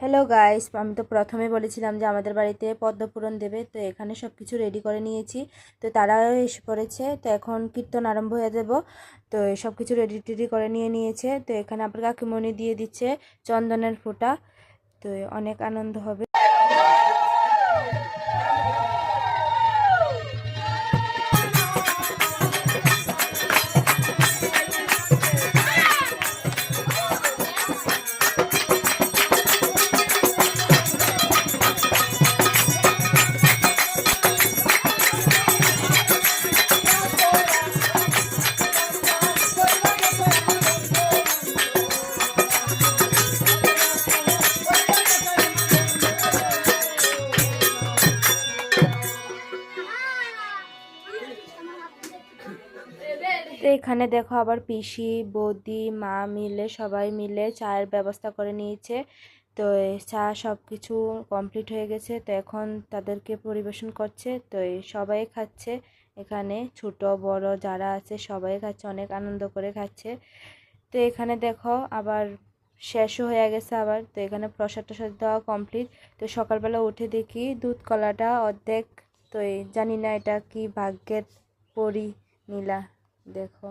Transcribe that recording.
Hello guys, আমি তো প্রথমে বলেছিলাম যে আমাদের বাড়িতে পদ্মপুরণ দেবে। তো এখানে সব কিছু রেডি করে নিয়েছি। তো তারাও এসে পড়েছে। তো এখন কীর্তন আরম্ভ হয়ে যাব। তো সব কিছু রেডি টেডি করে নিয়েছে। তো এখানে আবার কাকিমণি দিয়ে দিচ্ছে চন্দনের ফোঁটা। তো অনেক আনন্দ হবে। তো এখানে দেখো আবার পিসি বৌদি মা মিলে সবাই মিলে চায়ের ব্যবস্থা করে নিয়েছে। তো চা সব কিছু কমপ্লিট হয়ে গেছে। তো এখন তাদেরকে পরিবেশন করছে। তো সবাই খাচ্ছে, এখানে ছোট বড় যারা আছে সবাই খাচ্ছে, অনেক আনন্দ করে খাচ্ছে। তো এখানে দেখো আবার শেষও হয়ে গেছে আবার। তো এখানে প্রসাদ টসাদ দেওয়া কমপ্লিট। তো সকালবেলা উঠে দেখি দুধ কলাটা অর্ধেক। তো জানি না এটা কি ভাগ্যের পরি নীলা, দেখো।